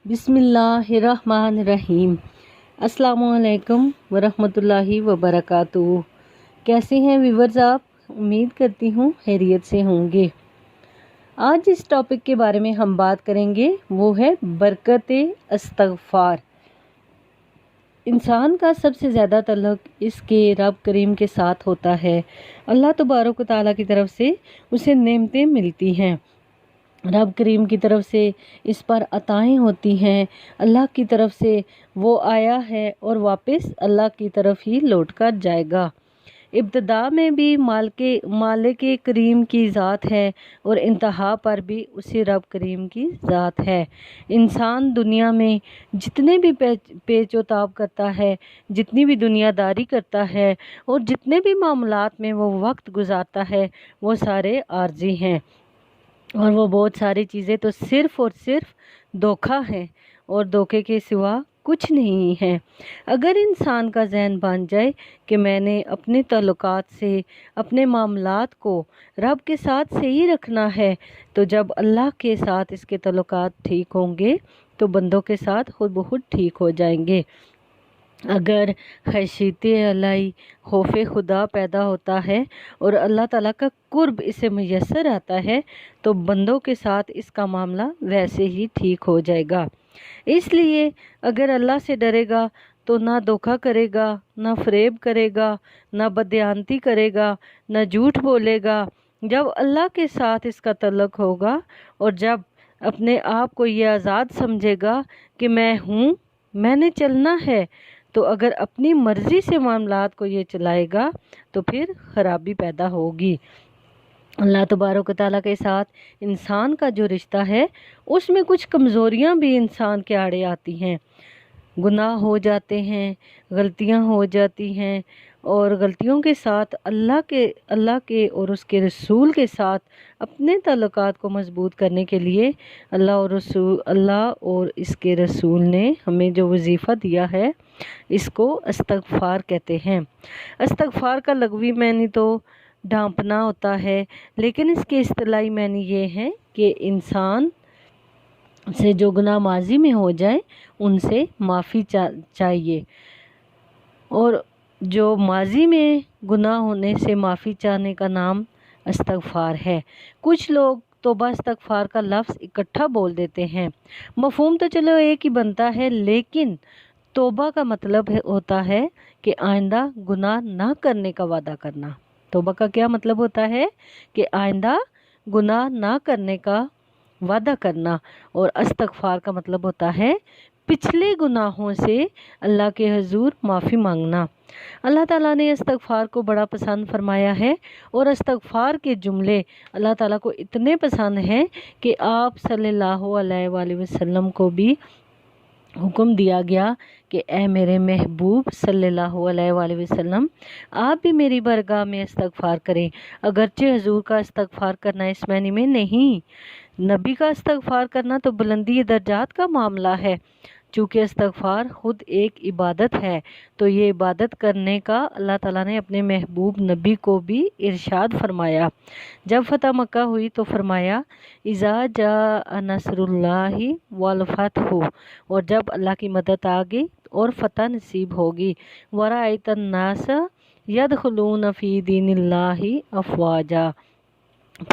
बिस्मिल्लाहिर्रहमानिर्रहीम। अस्सलामुअलैकुम वरहमतुल्लाहि वबरकातुहू। कैसे हैं व्यूअर्स आप? उम्मीद करती हूँ खैरियत से होंगे। आज इस टॉपिक के बारे में हम बात करेंगे, वो है बरकत इस्तग़फ़ार। इंसान का सबसे ज़्यादा तल्लुक़ इसके रब करीम के साथ होता है। अल्लाह तबारक व तआला की तरफ से उसे नेमतें मिलती हैं, रब करीम की तरफ से इस पर अताएँ होती हैं। अल्लाह की तरफ से वो आया है और वापस अल्लाह की तरफ ही लौट कर जाएगा। इब्तिदा में भी मालिक करीम की ज़ात है और इंतहा पर भी उसी रब करीम की ज़ात है। इंसान दुनिया में जितने भी पेचोताब करता है, जितनी भी दुनियादारी करता है और जितने भी मामलात में वो वक्त गुजारता है, वो सारे आर्जी हैं और वो बहुत सारी चीज़ें तो सिर्फ़ और सिर्फ धोखा है और धोखे के सिवा कुछ नहीं है। अगर इंसान का ज़हन बन जाए कि मैंने अपने ताल्लुकात से, अपने मामलात को रब के साथ सही रखना है, तो जब अल्लाह के साथ इसके ताल्लुकात ठीक होंगे तो बंदों के साथ खुद ब खुद ठीक हो जाएंगे। अगर खशीते अलाई खौफ खुदा पैदा होता है और अल्लाह ताला का कुर्ब इसे मुयस्सर आता है, तो बंदों के साथ इसका मामला वैसे ही ठीक हो जाएगा। इसलिए अगर अल्लाह से डरेगा तो ना धोखा करेगा, ना फ़रेब करेगा, ना बदयानती करेगा, ना झूठ बोलेगा। जब अल्लाह के साथ इसका तल्लुक़ होगा और जब अपने आप को ये आज़ाद समझेगा कि मैं हूँ, मैंने चलना है, तो अगर अपनी मर्ज़ी से मामलात को ये चलाएगा तो फिर ख़राबी पैदा होगी। अल्लाह तबारक व तआला के साथ इंसान का जो रिश्ता है, उसमें कुछ कमज़ोरियाँ भी इंसान के आड़े आती हैं। गुनाह हो जाते हैं, गलतियाँ हो जाती हैं और गलतियों के साथ अल्लाह के और उसके रसूल के साथ अपने ताल्लुकात को मजबूत करने के लिए अल्लाह और इसके रसूल ने हमें जो वजीफ़ा दिया है, इसको इस्तग़फ़ार कहते हैं। इस्तग़फ़ार का लग़वी मानी तो ढांपना होता है, लेकिन इसके इस्तिलाही मानी ये है कि इंसान से जो गुनाह माजी में हो जाए उनसे माफ़ी चाहिए, और जो माजी में गुनाह होने से माफ़ी चाहने का नाम इस्तग़फ़ार है। कुछ लोग तौबा इस्तग़फ़ार का लफ्ज़ इकट्ठा बोल देते हैं। मफ़हूम तो चलो एक ही बनता है, लेकिन तौबा का मतलब होता है कि आइंदा गुनाह ना करने का वादा करना। तौबा का क्या मतलब होता है कि आइंदा गुनाह ना करने का वादा करना, और इस्तग़फ़ार का मतलब होता है पिछले गुनाहों से अल्लाह के हुज़ूर माफ़ी मांगना। अल्लाह ताला ने इस्तग़फ़ार को बड़ा पसंद फरमाया है और इस्तग़फ़ार के जुमले अल्लाह ताला को इतने पसंद हैं कि आप सल्लल्लाहु अलैहि वसल्लम को भी हुक्म दिया गया कि ए मेरे महबूब सल्लल्लाहु अलैहि वसल्लम, आप भी मेरी बरगाह में इस्तग़फ़ार करें। अगरचे हुज़ूर का इस्तग़फ़ार करना इस मानी में नहीं, नबी का इस्तग़फ़ार करना तो बुलंदी दर्जात का मामला है। चूँकि इस्तग़फ़ार ख़ुद एक इबादत है, तो ये इबादत करने का अल्लाह ताला ने अपने महबूब नबी को भी इरशाद फरमाया। जब फ़तह मक्का हुई तो फरमाया, इज़ा जा नसरुल्लाहि वल फ़तहु, और जब अल्लाह की मदद आ गई और फ़तह नसीब होगी, वराअयतन नास यदखुलून फ़ी दीनिल्लाहि अफ़वाजा,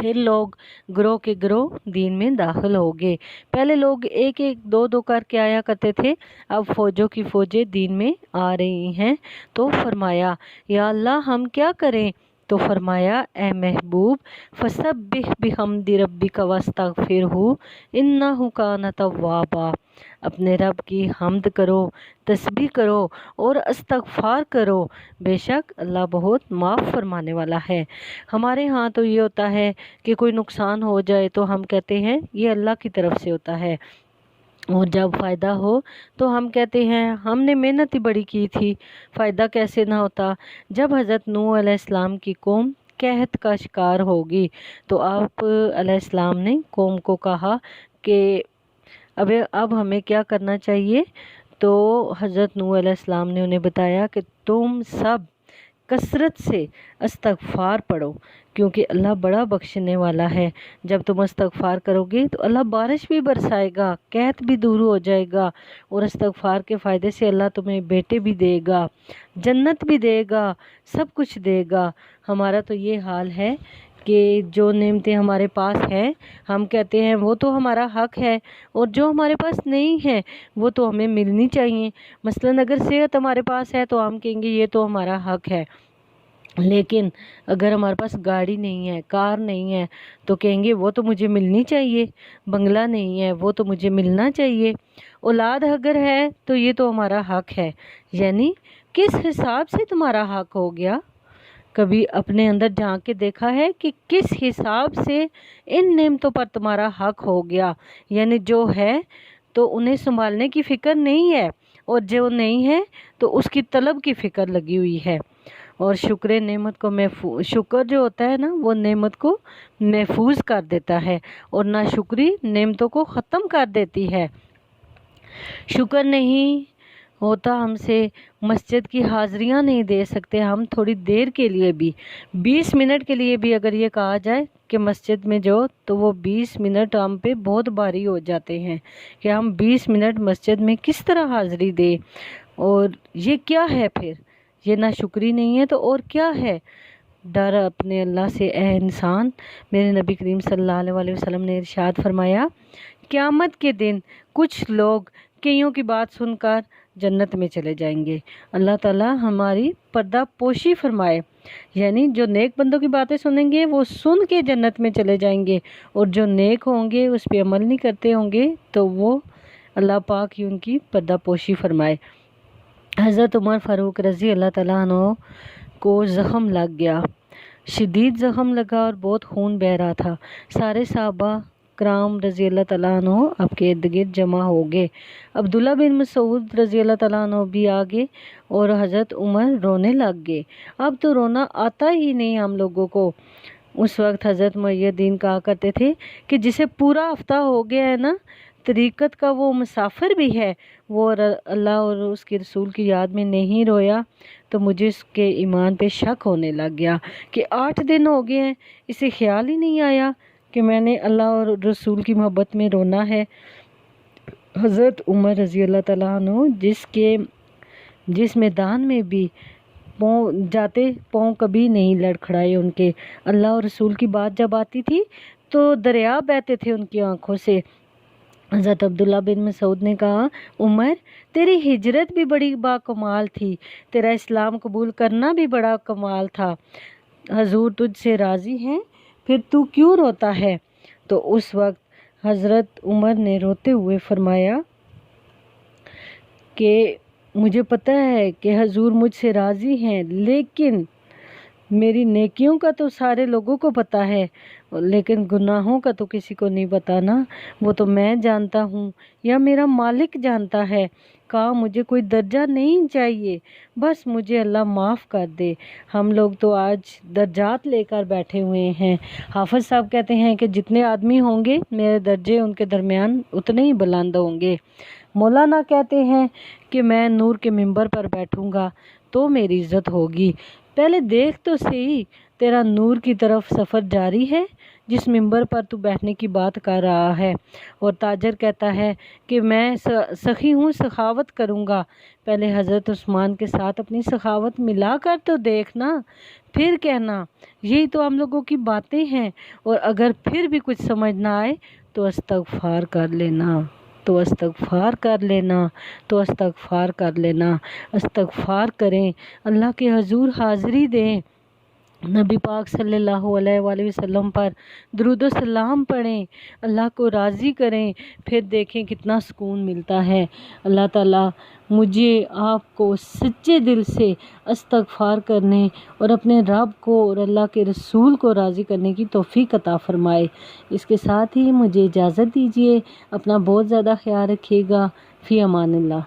फिर लोग ग्रोह के ग्रोह दीन में दाखिल हो गए। पहले लोग एक एक दो दो करके आया करते थे, अब फ़ौजों की फ़ौजें दीन में आ रही हैं। तो फरमाया, या अल्लाह हम क्या करें? तो फरमाया, ए महबूब, फसब्बिह बिहम्दि रब्बिका वस्तगफिरहु इन्नहु कान तव्वाबा, अपने रब की हम्द करो, तस्बीह करो और इस्तग़फ़ार करो, बेशक अल्लाह बहुत माफ़ फरमाने वाला है। हमारे यहाँ तो ये होता है कि कोई नुकसान हो जाए तो हम कहते हैं ये अल्लाह की तरफ से होता है, और जब फ़ायदा हो तो हम कहते हैं हमने मेहनत ही बड़ी की थी, फ़ायदा कैसे ना होता। जब हज़रत नूह अलैहिस्सलाम की कौम कहत का शिकार होगी, तो आप अलैहिस्सलाम ने कौम को कहा कि अब हमें क्या करना चाहिए। तो हज़रत नूह अलैहिस्सलाम ने उन्हें बताया कि तुम सब کثرت سے استغفار پڑھو، کیونکہ اللہ بڑا بخشنے والا ہے۔ جب تم استغفار کرو گے تو اللہ بارش بھی برسائے گا، قحط بھی دور ہو جائے گا، اور استغفار کے فائدے سے اللہ تمہیں بیٹے بھی دے گا، جنت بھی دے گا، سب کچھ دے گا۔ ہمارا تو یہ حال ہے کہ جو نعمتیں ہمارے پاس ہیں ہم کہتے ہیں وہ تو ہمارا حق ہے، اور جو ہمارے پاس نہیں ہے وہ تو ہمیں ملنی چاہیے۔ مثلاً اگر صحت ہمارے پاس ہے تو ہم کہیں گے یہ تو ہمارا حق ہے، لیکن اگر ہمارے پاس گاڑی نہیں ہے، کار نہیں ہے، تو کہیں گے وہ تو مجھے ملنی چاہیے، بنگلہ نہیں ہے وہ تو مجھے ملنا چاہیے، اولاد اگر ہے تو یہ تو ہمارا حق ہے۔ یعنی کس حساب سے تمہارا حق ہو گیا؟ کبھی اپنے اندر جھانک کے دیکھا ہے کہ کس حساب سے ان نعمتوں پر تمہارا حق ہو گیا؟ یعنی جو ہے تو انہیں سنبھالنے کی فکر نہیں ہے، اور جو نہیں ہے تو اس کی طلب کی فکر لگی ہوئی ہے۔ اور شکر نعمت کو شکر جو ہوتا ہے نا وہ نعمت کو محفوظ کر دیتا ہے، اور ناشکری نعمتوں کو ختم کر دیتی ہے۔ شکر نہیں ہوتا ہم سے، مسجد کی حاضریاں نہیں دے سکتے ہم، تھوڑی دیر کے لیے بھی، 20 منٹ کے لیے بھی اگر یہ کہا جائے کہ مسجد میں جو، تو وہ 20 منٹ ہم پہ بہت بھاری ہو جاتے ہیں کہ ہم 20 منٹ مسجد میں کس طرح حاضری دیں۔ اور یہ کیا ہے پھر؟ یہ ناشکری نہیں ہے تو اور کیا ہے؟ ڈر اپنے اللہ سے اے انسان۔ میرے نبی کریم صلی اللہ علیہ وسلم نے ارشاد فرمایا، قیامت کے دن کچھ لوگ کئیوں کی بات سن کر جنت میں چلے جائیں گے۔ اللہ تعالیٰ ہماری پردہ پوشی فرمائے۔ یعنی جو نیک بندوں کی باتیں سنیں گے وہ سن کے جنت میں چلے جائیں گے، اور جو نیک ہوں گے اس پہ عمل نہیں کرتے ہوں گے تو وہ اللہ پاک ہی ان کی پردہ پوشی فرمائے۔ حضرت عمر فاروق رضی اللہ تعالیٰ عنہ کو زخم لگ گیا، شدید زخم لگا اور بہت خون بہہ رہا تھا۔ سارے صحابہ کرام رضی اللہ تعالیٰ عنہ آپ کے ارد گرد جمع ہو گئے۔ عبداللہ بن مسعود رضی اللہ تعالیٰ عنہ بھی آگے، اور حضرت عمر رونے لگ گئے۔ اب تو رونا آتا ہی نہیں ہم لوگوں کو۔ اس وقت حضرت محی الدین کہا کرتے تھے کہ جسے پورا ہفتہ ہو گیا ہے نا، طریقت کا وہ مسافر بھی ہے، وہ اللہ اور اس کے رسول کی یاد میں نہیں رویا تو مجھے اس کے ایمان پہ شک ہونے لگ گیا کہ 8 دن ہو گئے ہیں، اسے خیال ہی نہیں آیا کہ میں نے اللہ اور رسول کی محبت میں رونا ہے۔ حضرت عمر رضی اللہ تعالیٰ عنہ جس میدان میں بھی پاؤں کبھی نہیں لڑکھڑائے ان کے، اللہ اور رسول کی بات جب آتی تھی تو دریا بہتے تھے ان کی آنکھوں سے۔ حضرت عبداللہ بن مسعود نے کہا، عمر تیری ہجرت بھی بڑی باکمال تھی، تیرا اسلام قبول کرنا بھی بڑا کمال تھا، حضور تجھ سے راضی ہیں، پھر تو کیوں روتا ہے؟ تو اس وقت حضرت عمر نے روتے ہوئے فرمایا کہ مجھے پتہ ہے کہ حضور مجھ سے راضی ہیں، لیکن میری نیکیوں کا تو سارے لوگوں کو پتہ ہے، لیکن گناہوں کا تو کسی کو نہیں پتہ نا، وہ تو میں جانتا ہوں یا میرا مالک جانتا ہے۔ کہا مجھے کوئی درجہ نہیں چاہیے، بس مجھے اللہ معاف کر دے۔ ہم لوگ تو آج درجات لے کر بیٹھے ہوئے ہیں۔ حافظ صاحب کہتے ہیں کہ جتنے آدمی ہوں گے میرے درجے ان کے درمیان اتنے ہی بلند ہوں گے۔ مولانا کہتے ہیں کہ میں نور کے منبر پر بیٹھوں گا تو میری عزت ہوگی۔ پہلے دیکھ تو صحیح تیرا نور کی طرف سفر جاری ہے جس منبر پر تو بیٹھنے کی بات کر رہا ہے۔ اور تاجر کہتا ہے کہ میں سخی ہوں، سخاوت کروں گا۔ پہلے حضرت عثمان کے ساتھ اپنی سخاوت ملا کر تو دیکھنا، پھر کہنا۔ یہی تو ہم لوگوں کی باتیں ہیں، اور اگر پھر بھی کچھ سمجھ نہ آئے تو استغفار کر لینا، استغفار کریں، اللہ کے حضور حاضری دیں، نبی پاک صلی اللہ علیہ وآلہ وسلم پر درود و سلام پڑھیں، اللہ کو راضی کریں، پھر دیکھیں کتنا سکون ملتا ہے۔ اللہ تعالیٰ مجھے آپ کو سچے دل سے استغفار کرنے اور اپنے رب کو اور اللہ کے رسول کو راضی کرنے کی توفیق عطا فرمائے۔ اس کے ساتھ ہی مجھے اجازت دیجیے، اپنا بہت زیادہ خیال رکھیے گا۔ فی امان اللہ۔